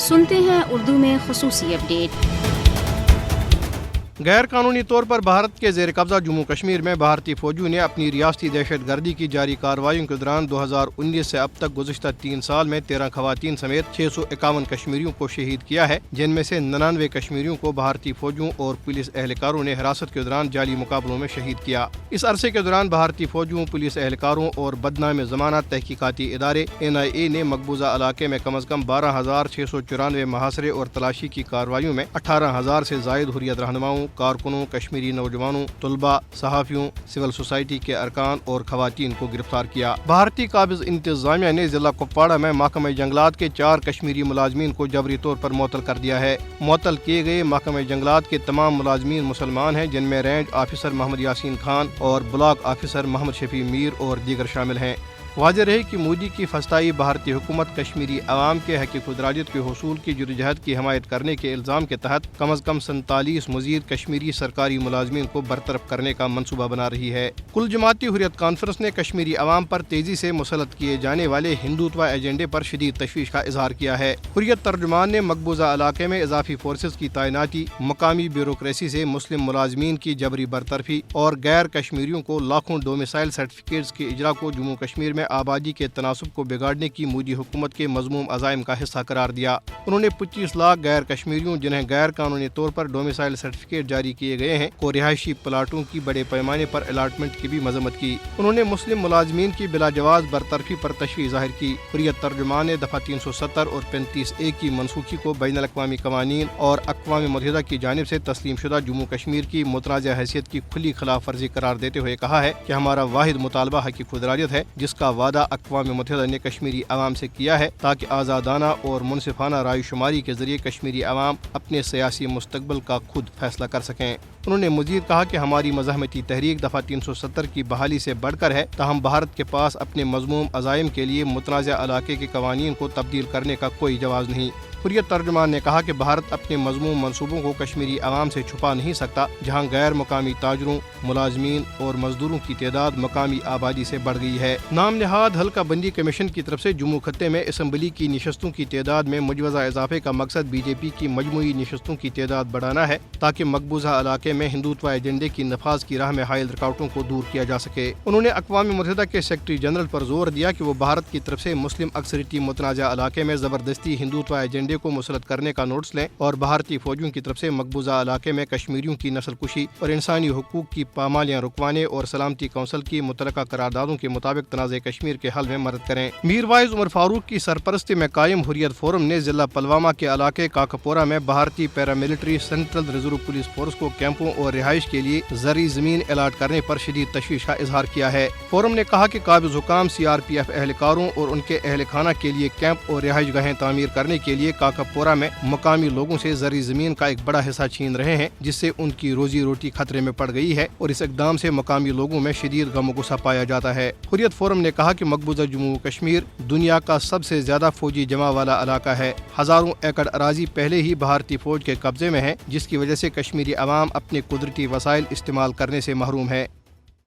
سنتے ہیں اردو میں خصوصی اپڈیٹ۔ غیر قانونی طور پر بھارت کے زیر قبضہ جموں کشمیر میں بھارتی فوجیوں نے اپنی ریاستی دہشت گردی کی جاری کارروائیوں کے دوران 2019 سے اب تک گزشتہ 3 سال میں 13 خواتین سمیت 651 کشمیریوں کو شہید کیا ہے، جن میں سے 99 کشمیریوں کو بھارتی فوجیوں اور پولیس اہلکاروں نے حراست کے دوران جعلی مقابلوں میں شہید کیا۔ اس عرصے کے دوران بھارتی فوجیوں، پولیس اہلکاروں اور بدنام ضمانت تحقیقاتی ادارے NIA نے مقبوضہ علاقے میں کم از کم 12,694 محاصرے اور تلاشی کی کارروائیوں میں 18,000 سے زائد حریت رہنماؤں، کارکنوں، کشمیری نوجوانوں، طلباء، صحافیوں، سول سوسائٹی کے ارکان اور خواتین کو گرفتار کیا۔ بھارتی قابض انتظامیہ نے ضلع کپواڑہ میں محکمہ جنگلات کے 4 کشمیری ملازمین کو جبری طور پر معطل کر دیا ہے۔ معطل کیے گئے محکمہ جنگلات کے تمام ملازمین مسلمان ہیں، جن میں رینج آفیسر محمد یاسین خان اور بلاک آفیسر محمد شفیع میر اور دیگر شامل ہیں۔ واضح رہے کہ مودی کی فسطائی بھارتی حکومت کشمیری عوام کے حق خودارادیت کے حصول کی جدوجہد کی حمایت کرنے کے الزام کے تحت کم از کم 47 مزید کشمیری سرکاری ملازمین کو برطرف کرنے کا منصوبہ بنا رہی ہے۔ کل جماعتی حریت کانفرنس نے کشمیری عوام پر تیزی سے مسلط کیے جانے والے ہندوتوا ایجنڈے پر شدید تشویش کا اظہار کیا ہے۔ حریت ترجمان نے مقبوضہ علاقے میں اضافی فورسز کی تعیناتی، مقامی بیوروکریسی سے مسلم ملازمین کی جبری برطرفی اور غیر کشمیریوں کو لاکھوں ڈومیسائل سرٹیفکیٹس کے اجرا کو جموں کشمیر میں آبادی کے تناسب کو بگاڑنے کی مودی حکومت کے مذموم عزائم کا حصہ قرار دیا۔ انہوں نے 25 لاکھ غیر کشمیریوں جنہیں غیر قانونی طور پر ڈومیسائل سرٹیفکیٹ جاری کیے گئے ہیں کو رہائشی پلاٹوں کی بڑے پیمانے پر الاٹمنٹ کی بھی مذمت کی۔ انہوں نے مسلم ملازمین کی بلا جواز برطرفی پر تشویش ظاہر کی۔ حریت ترجمان نے دفعہ 370 اور 35A کی منسوخی کو بین الاقوامی قوانین اور اقوام متحدہ کی جانب سے تسلیم شدہ جموں کشمیر کی متنازع حیثیت کی کھلی خلاف ورزی قرار دیتے ہوئے کہا ہے کہ ہمارا واحد مطالبہ حق خودارادیت ہے، جس کا وعدہ اقوام متحدہ نے کشمیری عوام سے کیا ہے، تاکہ آزادانہ اور منصفانہ رائے شماری کے ذریعے کشمیری عوام اپنے سیاسی مستقبل کا خود فیصلہ کر سکیں۔ انہوں نے مزید کہا کہ ہماری مزاحمتی تحریک دفعہ 370 کی بحالی سے بڑھ کر ہے، تاہم بھارت کے پاس اپنے مذموم عزائم کے لیے متنازع علاقے کے قوانین کو تبدیل کرنے کا کوئی جواز نہیں۔ حریت ترجمان نے کہا کہ بھارت اپنے مذموم منصوبوں کو کشمیری عوام سے چھپا نہیں سکتا، جہاں غیر مقامی تاجروں، ملازمین اور مزدوروں کی تعداد مقامی آبادی سے بڑھ گئی ہے۔ نام نہاد حلقہ بندی کمیشن کی طرف سے جموں خطے میں اسمبلی کی نشستوں کی تعداد میں مجوزہ اضافے کا مقصد BJP کی مجموعی نشستوں کی تعداد بڑھانا ہے، تاکہ مقبوضہ علاقے میں ہندوتوا ایجنڈے کی نفاذ کی راہ میں حائل رکاوٹوں کو دور کیا جا سکے۔ انہوں نے اقوام متحدہ کے سیکرٹری جنرل پر زور دیا کہ وہ بھارت کی طرف سے مسلم اکثریتی متنازع علاقے میں زبردستی ہندوتوا ایجنڈے کو مسلط کرنے کا نوٹس لیں اور بھارتی فوجیوں کی طرف سے مقبوضہ علاقے میں کشمیریوں کی نسل کشی اور انسانی حقوق کی پامالیاں رکوانے اور سلامتی کونسل کی متعلقہ قراردادوں کے مطابق تنازع کشمیر کے حل میں مدد کریں۔ میر وائز عمر فاروق کی سرپرستی میں قائم حریت فورم نے ضلع پلوامہ کے علاقے کاکپورہ میں بھارتی paramilitary central reserve police force کو کیمپوں اور رہائش کے لیے زرعی زمین الاٹ کرنے پر شدید تشویش کا اظہار کیا ہے۔ فورم نے کہا کہ قابض حکام CRPF اہلکاروں اور ان کے اہل خانہ کے لیے کیمپ اور رہائش گاہیں تعمیر کرنے کے لیے کاکپورہ میں مقامی لوگوں سے زرعی زمین کا ایک بڑا حصہ چھین رہے ہیں، جس سے ان کی روزی روٹی خطرے میں پڑ گئی ہے اور اس اقدام سے مقامی لوگوں میں شدید غم و غصہ پایا جاتا ہے۔ حریت فورم نے کہا کہ مقبوضہ جموں کشمیر دنیا کا سب سے زیادہ فوجی جمع والا علاقہ ہے۔ ہزاروں ایکڑ اراضی پہلے ہی بھارتی فوج کے قبضے میں ہے، جس کی وجہ سے کشمیری عوام اپنے قدرتی وسائل استعمال کرنے سے محروم ہے۔